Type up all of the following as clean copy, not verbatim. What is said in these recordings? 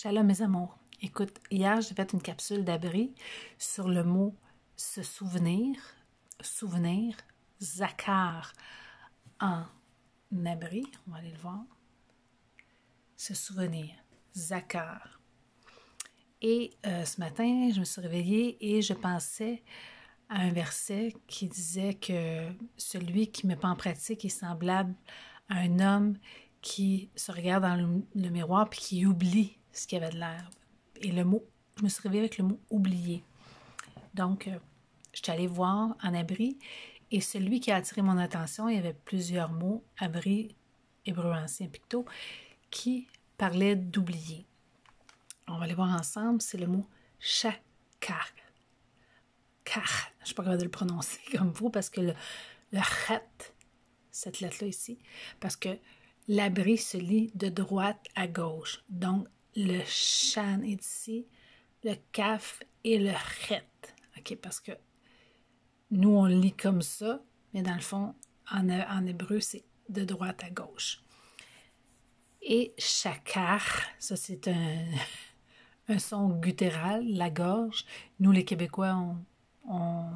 Shalom mes amours. Écoute, hier j'ai fait une capsule d'abri sur le mot se souvenir, zakar en abri. On va aller le voir. Se souvenir, zakar. Et ce matin, je me suis réveillée et je pensais à un verset qui disait que celui qui ne met pas en pratique est semblable à un homme qui se regarde dans le miroir puis qui oublie ce qu'il avait de l'air. Et le mot, je me suis réveillée avec le mot « oublier ». Donc, je suis allée voir en abri et celui qui a attiré mon attention, il y avait plusieurs mots, abri, hébreu ancien, picto, qui parlaient d'oublier. On va les voir ensemble, c'est le mot « shakar ». Car, je ne suis pas capable de le prononcer comme vous parce que le chat, cette lettre-là ici, parce que l'abri se lit de droite à gauche. Donc, le shan est ici, le kaf et le chet. OK, parce que nous, on lit comme ça, mais dans le fond, en hébreu, c'est de droite à gauche. Et shakar, ça c'est un son guttural, la gorge. Nous, les Québécois, on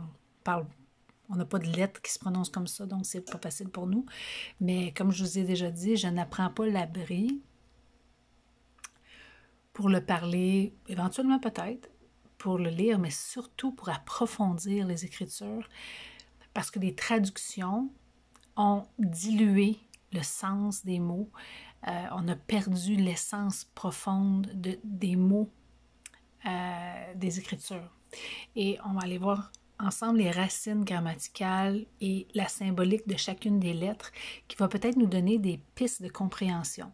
n'a pas de lettres qui se prononcent comme ça, donc c'est pas facile pour nous. Mais comme je vous ai déjà dit, je n'apprends pas l'abri pour le parler, éventuellement peut-être, pour le lire, mais surtout pour approfondir les Écritures, parce que les traductions ont dilué le sens des mots. On a perdu l'essence profonde des mots des Écritures. Et on va aller voir ensemble les racines grammaticales et la symbolique de chacune des lettres qui va peut-être nous donner des pistes de compréhension.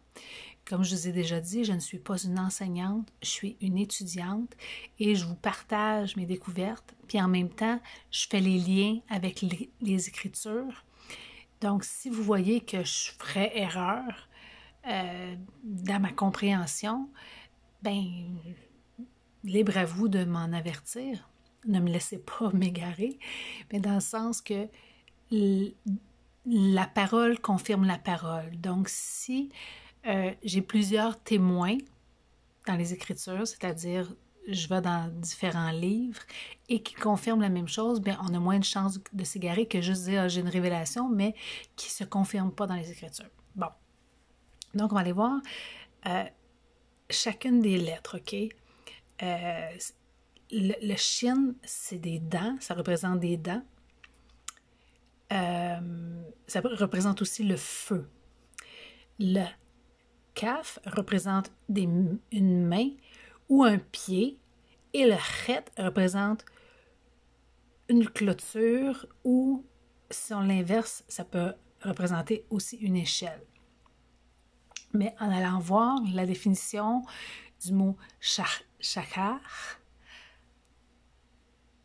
Comme je vous ai déjà dit, je ne suis pas une enseignante, je suis une étudiante et je vous partage mes découvertes, puis en même temps, je fais les liens avec les Écritures. Donc, si vous voyez que je ferais erreur dans ma compréhension, ben libre à vous de m'en avertir. Ne me laissez pas m'égarer, mais dans le sens que la parole confirme la parole. Donc, si j'ai plusieurs témoins dans les Écritures, c'est-à-dire je vais dans différents livres et qui confirment la même chose, bien, on a moins de chances de s'égarer que juste dire j'ai une révélation, mais qui ne se confirme pas dans les Écritures. Bon. Donc, on va aller voir chacune des lettres, OK? Le shin, c'est des dents, ça représente des dents. Ça représente aussi le feu. Le kaf représente une main ou un pied et le chet représente une clôture ou, si on l'inverse, ça peut représenter aussi une échelle. Mais en allant voir la définition du mot shakar,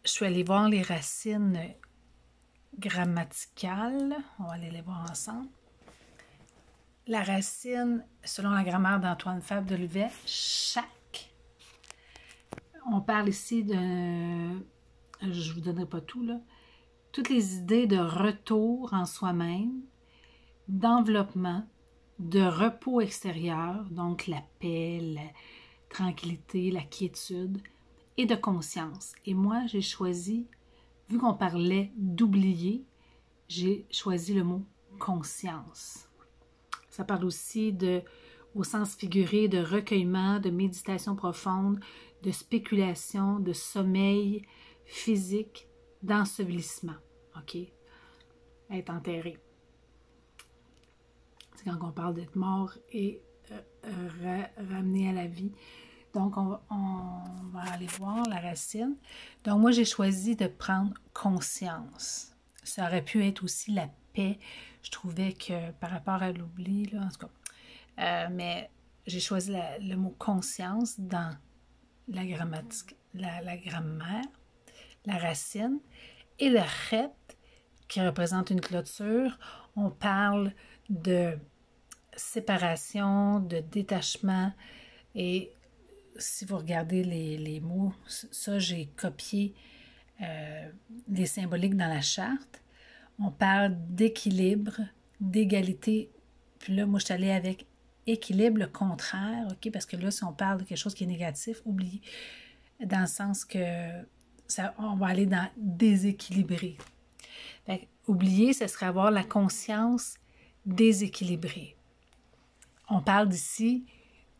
je suis allée voir les racines grammaticales. On va aller les voir ensemble. La racine, selon la grammaire d'Antoine Fabre de Louvet, chaque. On parle ici de, je ne vous donnerai pas tout, là, toutes les idées de retour en soi-même, d'enveloppement, de repos extérieur, donc la paix, la tranquillité, la quiétude, et de conscience. Et moi, j'ai choisi, vu qu'on parlait d'oublier, j'ai choisi le mot conscience. Ça parle aussi au sens figuré, de recueillement, de méditation profonde, de spéculation, de sommeil physique, d'ensevelissement. OK? Être enterré. C'est quand on parle d'être mort et ramené à la vie. Donc, on va aller voir la racine. Donc, moi, j'ai choisi de prendre conscience. Ça aurait pu être aussi la paix. Je trouvais que par rapport à l'oubli, là, en tout cas. Mais j'ai choisi le mot conscience dans la grammaire, la racine. Et le chet, qui représente une clôture, on parle de séparation, de détachement et si vous regardez les mots, ça, j'ai copié les symboliques dans la charte. On parle d'équilibre, d'égalité. Puis là, moi, je suis allée avec équilibre, le contraire, OK? Parce que là, si on parle de quelque chose qui est négatif, oubliez, dans le sens que on va aller dans déséquilibré. Fait que, oublier, ce serait avoir la conscience déséquilibrée. On parle d'ici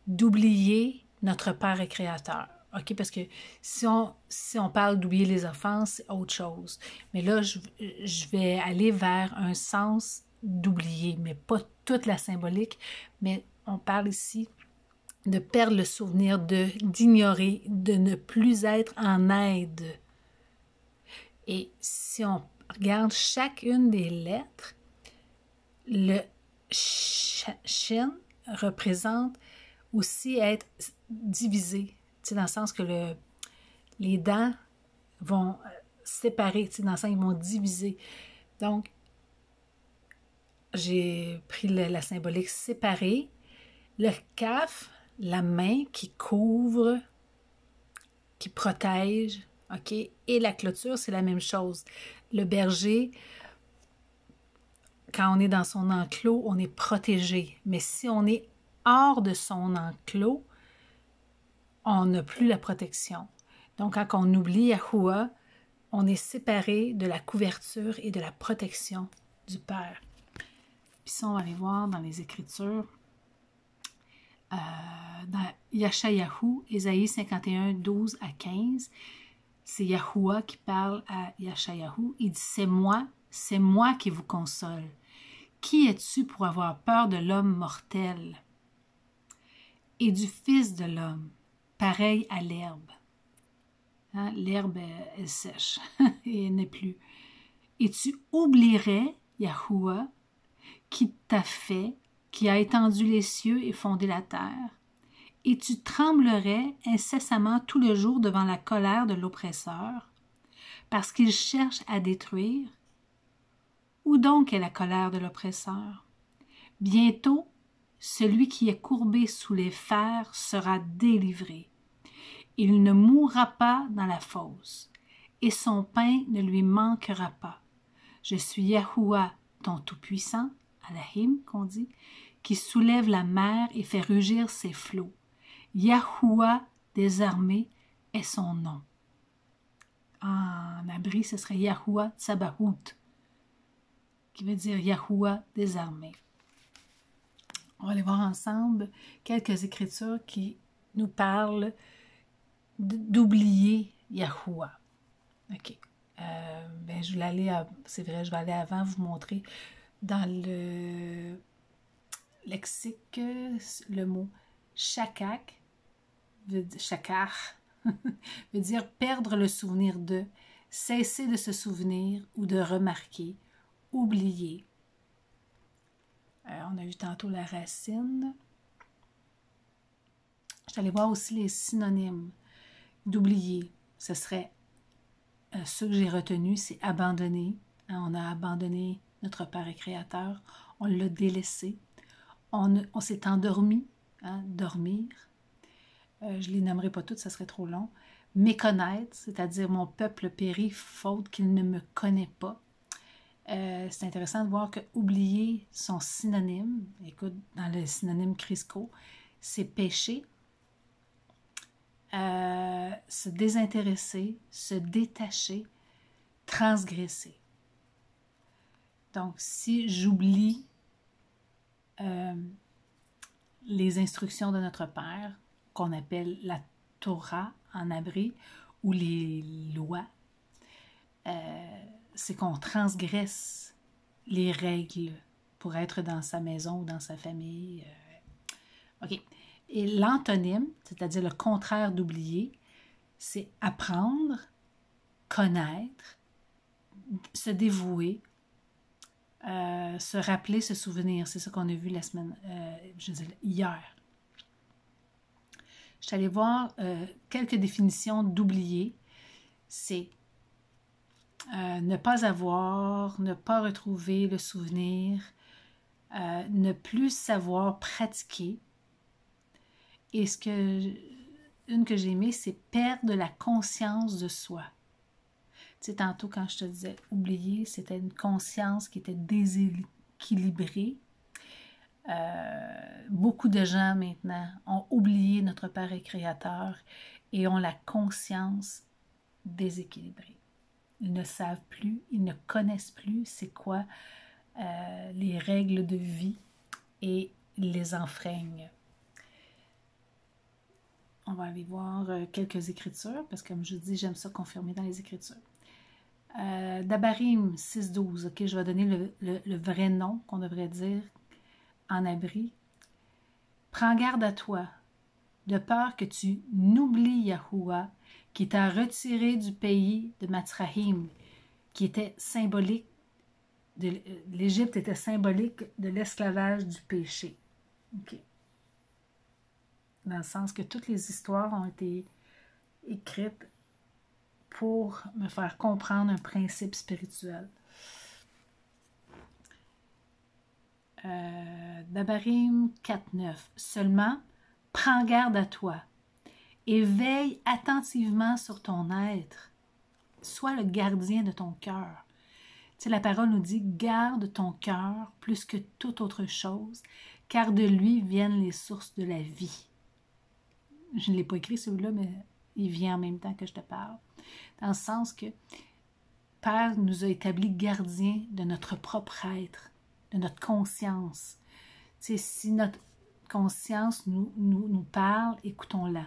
d'oublier notre Père et Créateur. OK? Parce que si on parle d'oublier les offenses, c'est autre chose. Mais là, je vais aller vers un sens d'oublier, mais pas toute la symbolique, mais on parle ici de perdre le souvenir, d'ignorer, de ne plus être en aide. Et si on regarde chacune des lettres, le shin représente aussi être divisé, dans le sens que les dents vont séparer, dans le sens qu'ils vont diviser. Donc, j'ai pris la symbolique séparée. Le kaf, la main qui couvre, qui protège, OK? Et la clôture, c'est la même chose. Le berger, quand on est dans son enclos, on est protégé. Mais si on est hors de son enclos, on n'a plus la protection. Donc, quand on oublie Yahuwah, on est séparé de la couverture et de la protection du Père. Puis ça, on va aller voir dans les Écritures. Dans Yashayahu, Ésaïe 51, 12 à 15, c'est Yahuwah qui parle à Yashayahu. Il dit, c'est moi qui vous console. Qui es-tu pour avoir peur de l'homme mortel et du Fils de l'homme, pareil à l'herbe? Hein? L'herbe, elle sèche et elle n'est plus. Et tu oublierais Yahuwah qui t'a fait, qui a étendu les cieux et fondé la terre, et tu tremblerais incessamment tout le jour devant la colère de l'oppresseur, parce qu'il cherche à détruire. Où donc est la colère de l'oppresseur? Bientôt, celui qui est courbé sous les fers sera délivré. Il ne mourra pas dans la fosse, et son pain ne lui manquera pas. Je suis Yahuwah, ton Tout-Puissant, Alahim, qu'on dit, qui soulève la mer et fait rugir ses flots. Yahuwah des armées est son nom. En abri, ce serait Yahuwah Tsabaout, qui veut dire Yahuwah des armées. On va aller voir ensemble quelques écritures qui nous parlent d'oublier Yahuwah. OK. Je vais aller c'est vrai, je vais aller avant vous montrer dans le lexique le mot shakak, shakar, veut dire perdre le souvenir de, cesser de se souvenir ou de remarquer, oublier. On a vu tantôt la racine. Je suis allée voir aussi les synonymes d'oublier. Ce serait ceux que j'ai retenus, c'est abandonner. On a abandonné notre Père et Créateur. On l'a délaissé. On s'est endormi. Dormir. Je ne les nommerai pas toutes, ça serait trop long. Méconnaître, c'est-à-dire mon peuple périt faute qu'il ne me connaît pas. C'est intéressant de voir que oublier son synonyme, écoute, dans le synonyme Crisco, c'est pécher, se désintéresser, se détacher, transgresser. Donc, si j'oublie les instructions de notre Père, qu'on appelle la Torah en abri, ou les lois, c'est qu'on transgresse les règles pour être dans sa maison ou dans sa famille. OK. Et l'antonyme, c'est-à-dire le contraire d'oublier, c'est apprendre, connaître, se dévouer, se rappeler, se souvenir. C'est ça qu'on a vu la semaine, hier. Je suis allée voir quelques définitions d'oublier. C'est ne pas avoir, ne pas retrouver le souvenir, ne plus savoir pratiquer. Et une que j'ai aimée, c'est perdre la conscience de soi. Tu sais, tantôt quand je te disais oublier, c'était une conscience qui était déséquilibrée. Beaucoup de gens maintenant ont oublié notre Père et Créateur et ont la conscience déséquilibrée. Ils ne savent plus, ils ne connaissent plus c'est quoi les règles de vie et ils les enfreignent. On va aller voir quelques écritures, parce que comme je dis, j'aime ça confirmer dans les écritures. Dabarim 6.12, ok, je vais donner le vrai nom qu'on devrait dire en abri. Prends garde à toi, de peur que tu n'oublies Yahuwah, qui t'a retiré du pays de Matzrahim, qui était symbolique, l'Égypte était symbolique de l'esclavage du péché. Okay. Dans le sens que toutes les histoires ont été écrites pour me faire comprendre un principe spirituel. Dabarim 4.9. Seulement, prends garde à toi et veille attentivement sur ton être. Sois le gardien de ton cœur. Tu sais, la parole nous dit, garde ton cœur plus que toute autre chose, car de lui viennent les sources de la vie. Je ne l'ai pas écrit celui-là, mais il vient en même temps que je te parle. Dans le sens que Père nous a établis gardiens de notre propre être, de notre conscience. Tu sais, si notre conscience nous parle, écoutons-la.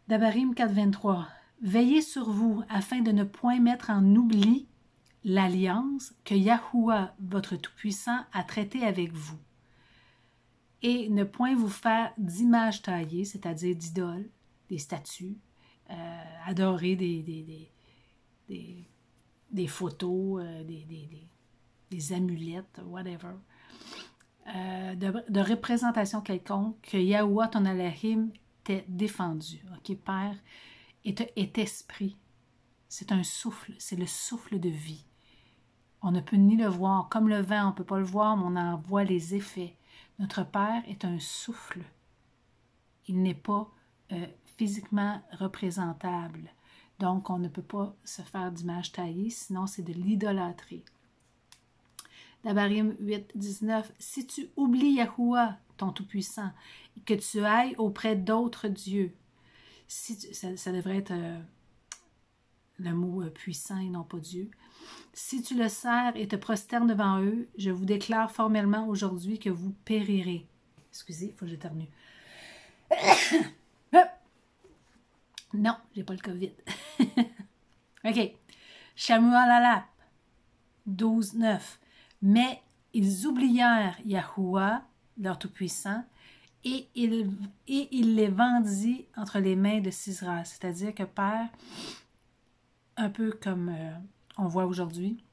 Dabarim 4.23. Veillez sur vous afin de ne point mettre en oubli l'alliance que Yahuwah, votre Tout-Puissant, a traitée avec vous. Et ne point vous faire d'images taillées, c'est-à-dire d'idoles, des statues, adorer des photos, des amulettes, whatever, de représentation quelconque, que Yahuwah, ton Elohim, t'ait défendu. Ok, Père, est esprit. C'est un souffle, c'est le souffle de vie. On ne peut ni le voir, comme le vent, on ne peut pas le voir, mais on en voit les effets. Notre Père est un souffle. Il n'est pas physiquement représentable. Donc, on ne peut pas se faire d'image taillée, sinon c'est de l'idolâtrie. Dabarim 8.19. Si tu oublies Yahuwah, ton Tout-Puissant, et que tu ailles auprès d'autres dieux, ça devrait être le mot puissant et non pas Dieu. Si tu le sers et te prosternes devant eux, je vous déclare formellement aujourd'hui que vous périrez. Excusez, il faut que j'éternue. Non, j'ai pas le COVID. OK. Shamuel Alap 12.9. Mais ils oublièrent Yahuwah, leur Tout-Puissant, et il les vendit entre les mains de Sisera. C'est-à-dire que Père, un peu comme on voit aujourd'hui,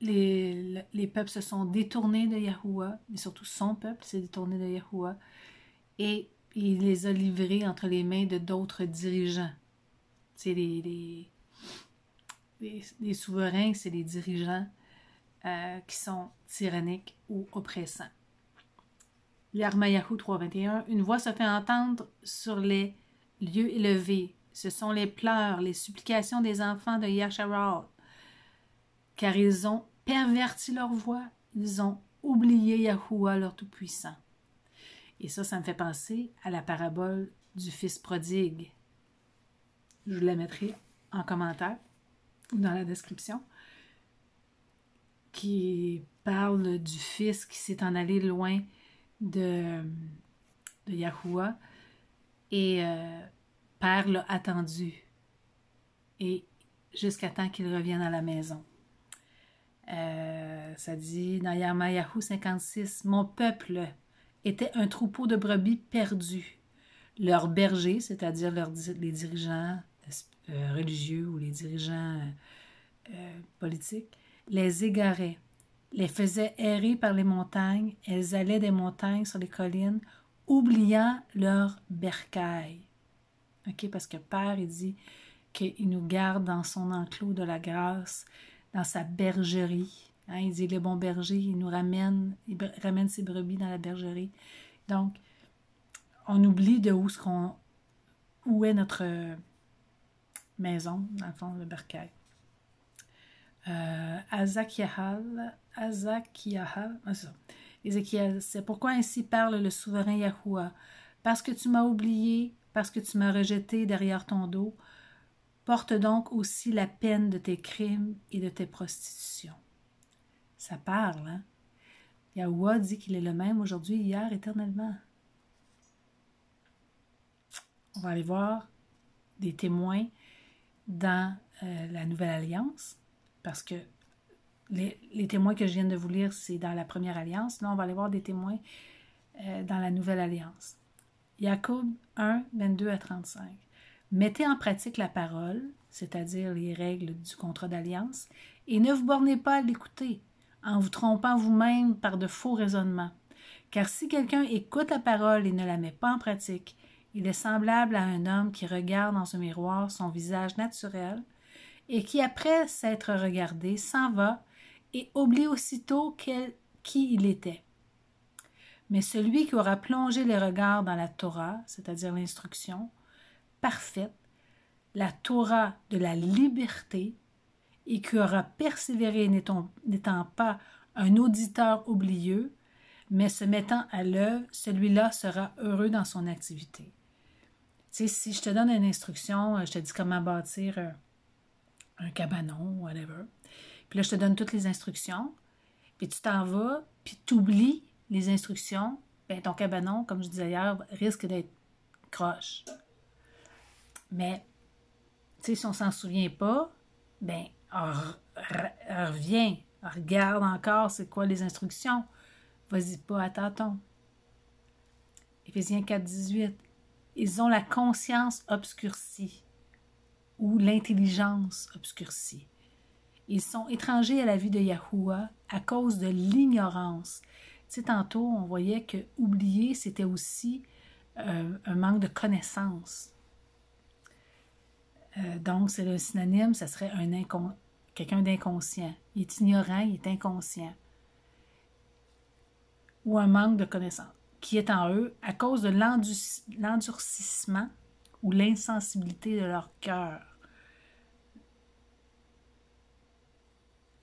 les peuples se sont détournés de Yahuwah, mais surtout son peuple s'est détourné de Yahuwah, et il les a livrés entre les mains de d'autres dirigeants. C'est les souverains, c'est les dirigeants qui sont tyranniques ou oppressants. Yarmayahu 3.21. Une voix se fait entendre sur les lieux élevés. Ce sont les pleurs, les supplications des enfants de Yasharal, car ils ont perverti leur voix, ils ont oublié Yahuwah, leur Tout-Puissant. Et ça me fait penser à la parabole du fils prodigue. Je vous la mettrai en commentaire ou dans la description, qui parle du fils qui s'est en allé loin de Yahuwah et Père l'a attendu et jusqu'à temps qu'il revienne à la maison. Ça dit dans Yarmayahu 56, « Mon peuple était un troupeau de brebis perdus. Leurs bergers, c'est-à-dire les dirigeants religieux ou les dirigeants politiques, les égaraient, les faisaient errer par les montagnes, elles allaient des montagnes sur les collines, oubliant leur bercail. » OK, parce que Père, il dit qu'il nous garde dans son enclos de la grâce, dans sa bergerie. Hein, il dit, les bons bergers, il ramène ses brebis dans la bergerie. Donc, on oublie de où est notre maison, dans le fond, le bercail. Azak Yahal Azakiah, Ézéchiel, c'est pourquoi ainsi parle le souverain Yahuwah. Parce que tu m'as oublié, parce que tu m'as rejeté derrière ton dos, porte donc aussi la peine de tes crimes et de tes prostitutions. Ça parle, hein? Yahuwah dit qu'il est le même aujourd'hui, hier, éternellement. On va aller voir des témoins dans la Nouvelle Alliance, parce que les témoins que je viens de vous lire, c'est dans la Première Alliance. Là, on va aller voir des témoins dans la Nouvelle Alliance. Jacob 1, 22 à 35. Mettez en pratique la parole, c'est-à-dire les règles du contrat d'alliance, et ne vous bornez pas à l'écouter, en vous trompant vous-même par de faux raisonnements. Car si quelqu'un écoute la parole et ne la met pas en pratique, il est semblable à un homme qui regarde dans un miroir son visage naturel et qui, après s'être regardé, s'en va et oublie aussitôt qui il était. Mais celui qui aura plongé les regards dans la Torah, c'est-à-dire l'instruction parfaite, la Torah de la liberté, et qui aura persévéré n'étant pas un auditeur oublieux, mais se mettant à l'œuvre, celui-là sera heureux dans son activité. Tu sais, si je te donne une instruction, je te dis comment bâtir un cabanon, whatever, puis là, je te donne toutes les instructions, puis tu t'en vas, puis tu oublies les instructions, bien, ton cabanon, comme je disais hier, risque d'être croche. Mais, tu sais, si on ne s'en souvient pas, bien, reviens, regarde encore c'est quoi les instructions. Vas-y pas à tâtons. Éphésiens 4, 18. Ils ont la conscience obscurcie ou l'intelligence obscurcie. Ils sont étrangers à la vie de Yahuwah à cause de l'ignorance. Tu sais, tantôt, on voyait que oublier, c'était aussi un manque de connaissance. Donc, c'est le synonyme, ça serait quelqu'un d'inconscient. Il est ignorant, il est inconscient. Ou un manque de connaissance qui est en eux à cause de l'endurcissement ou l'insensibilité de leur cœur.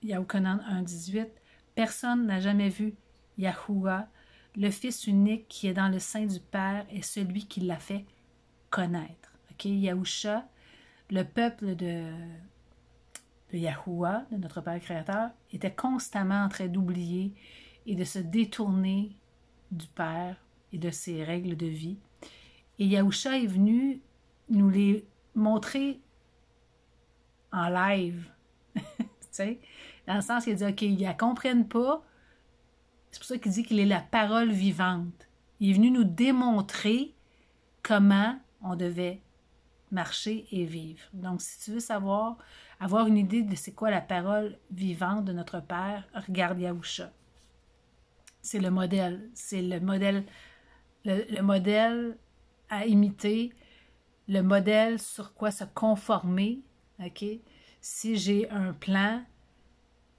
Yahukanan 1.18. Personne n'a jamais vu Yahuwah, le Fils unique qui est dans le sein du Père et celui qui l'a fait connaître. Okay? Yahusha, le peuple de Yahuwah, de notre Père créateur, était constamment en train d'oublier et de se détourner du Père et de ses règles de vie. Et Yahusha est venu nous les montrer en live. Tu sais, dans le sens qu'il dit, OK, ils ne la comprennent pas. C'est pour ça qu'il dit qu'il est la parole vivante. Il est venu nous démontrer comment on devait marcher et vivre. Donc, si tu veux savoir, avoir une idée de c'est quoi la parole vivante de notre Père, regarde Yahusha. C'est le modèle. C'est le modèle à imiter, le modèle sur quoi se conformer. OK? Si j'ai un plan,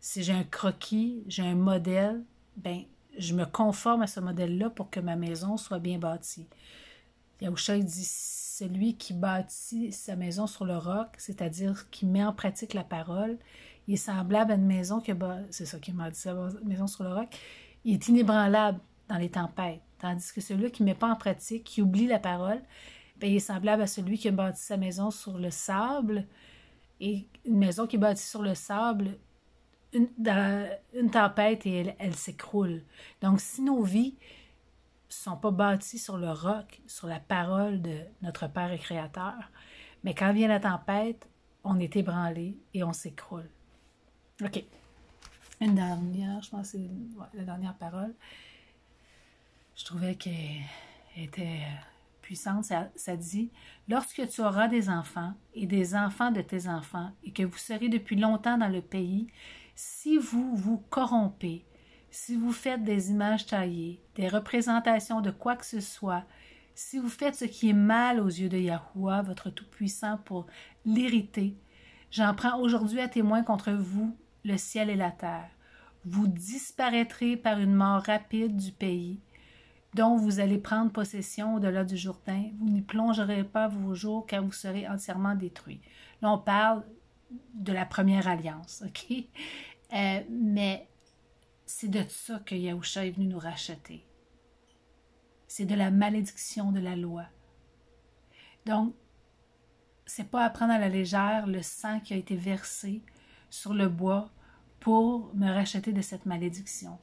si j'ai un croquis, j'ai un modèle, ben je me conforme à ce modèle-là pour que ma maison soit bien bâtie. Yahusha dit, celui qui bâtit sa maison sur le roc, c'est-à-dire qui met en pratique la parole, il est semblable à une maison c'est ça qui m'a dit, sa maison sur le roc, il est inébranlable dans les tempêtes. Tandis que celui qui ne met pas en pratique, qui oublie la parole, bien, il est semblable à celui qui a bâti sa maison sur le sable. Et une maison qui est bâtie sur le sable, dans une tempête et elle s'écroule. Donc, si nos vies ne sont pas bâties sur le roc, sur la parole de notre Père et Créateur, mais quand vient la tempête, on est ébranlé et on s'écroule. OK. Une dernière, je pense que c'est la dernière parole. Je trouvais qu'elle était puissante. Ça dit, lorsque tu auras des enfants et des enfants de tes enfants et que vous serez depuis longtemps dans le pays, si vous vous corrompez, si vous faites des images taillées, des représentations de quoi que ce soit, si vous faites ce qui est mal aux yeux de Yahuwah, votre Tout-Puissant, pour l'irriter, j'en prends aujourd'hui à témoin contre vous le ciel et la terre. Vous disparaîtrez par une mort rapide du pays dont vous allez prendre possession au-delà du Jourdain. Vous n'y plongerez pas vos jours, car vous serez entièrement détruits. Là, on parle de la première alliance, OK? Mais c'est de ça que Yahusha est venu nous racheter. C'est de la malédiction de la loi. Donc, c'est pas à prendre à la légère le sang qui a été versé sur le bois pour me racheter de cette malédiction.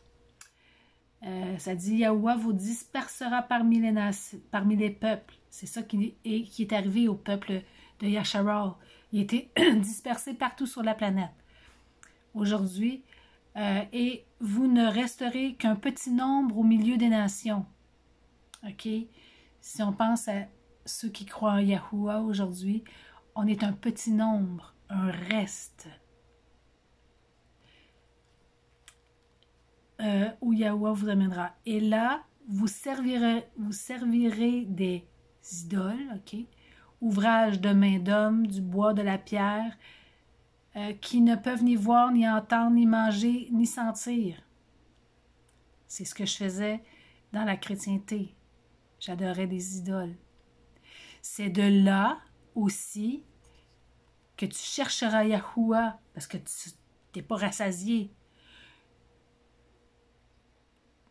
Ça dit, Yahuwah vous dispersera parmi les peuples. C'est ça qui est arrivé au peuple de Yasharal. Il était dispersé partout sur la planète. Aujourd'hui, et vous ne resterez qu'un petit nombre au milieu des nations. OK? Si on pense à ceux qui croient en Yahuwah aujourd'hui, on est un petit nombre, un reste. Où Yahuwah vous amènera. Et là, vous servirez des idoles, OK? Ouvrages de main d'homme, du bois, de la pierre, qui ne peuvent ni voir, ni entendre, ni manger, ni sentir. C'est ce que je faisais dans la chrétienté. J'adorais des idoles. C'est de là aussi que tu chercheras Yahuwah, parce que tu n'es pas rassasié,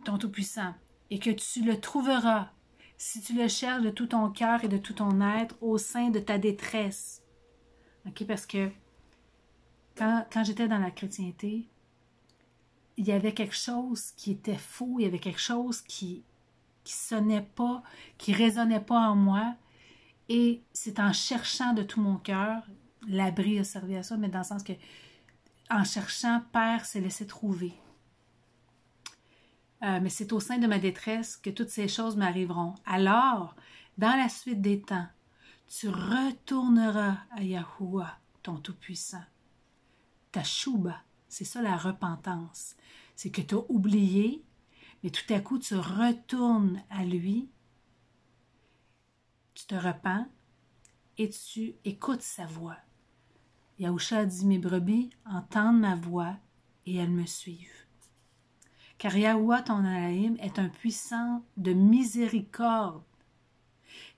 ton Tout-Puissant, et que tu le trouveras si tu le cherches de tout ton cœur et de tout ton être au sein de ta détresse. OK? Parce que quand j'étais dans la chrétienté, il y avait quelque chose qui était faux, il y avait quelque chose qui sonnait pas, qui résonnait pas en moi, et c'est en cherchant de tout mon cœur, l'abri a servi à ça, mais dans le sens que en cherchant, Père s'est laissé trouver. Mais c'est au sein de ma détresse que toutes ces choses m'arriveront. Alors, dans la suite des temps, tu retourneras à Yahuwah, ton Tout-Puissant. Ta chouba, c'est ça la repentance. C'est que tu as oublié, mais tout à coup, tu retournes à lui, tu te repens et tu écoutes sa voix. Yahusha a dit, mes brebis entendent ma voix et elles me suivent. Car Yahuwah, ton Elohim, est un puissant de miséricorde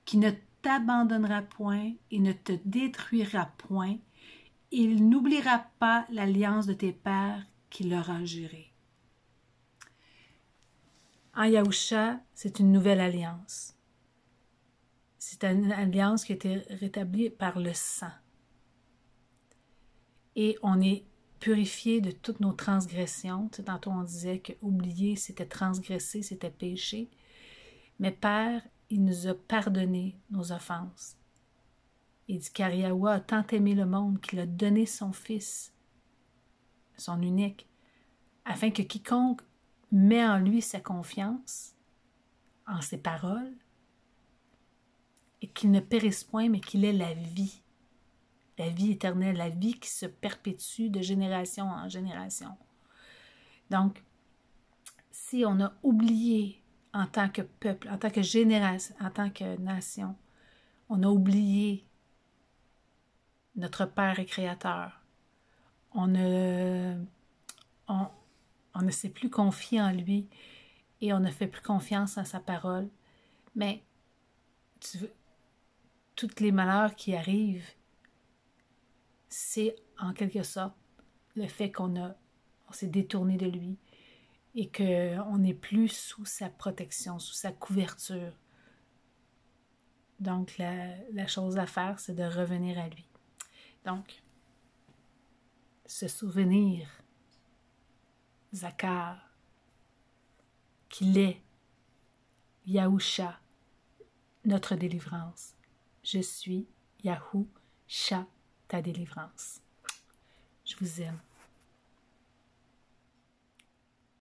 qui ne t'abandonnera point et ne te détruira point. Il n'oubliera pas l'alliance de tes pères qu'il leur a jurée. En Yahusha, c'est une nouvelle alliance. C'est une alliance qui a été rétablie par le sang. Et on est purifié de toutes nos transgressions. Tu sais, tantôt on disait que oublier, c'était transgresser, c'était pécher. Mais Père, il nous a pardonné nos offenses. Il dit, car Yahuwah a tant aimé le monde qu'il a donné son Fils, son unique, afin que quiconque met en lui sa confiance, en ses paroles, et qu'il ne périsse point, mais qu'il ait la vie éternelle, la vie qui se perpétue de génération en génération. Donc, si on a oublié en tant que peuple, en tant que génération, en tant que nation, on a oublié notre Père et Créateur, on ne s'est plus confié en lui et on ne fait plus confiance à sa parole, mais tous les malheurs qui arrivent, c'est en quelque sorte le fait qu'on s'est détourné de lui et qu'on n'est plus sous sa protection, sous sa couverture. Donc, la chose à faire, c'est de revenir à lui. Donc, se souvenir, Zakar, qu'il est Yahusha, notre délivrance. Je suis Yahusha, ta délivrance. Je vous aime.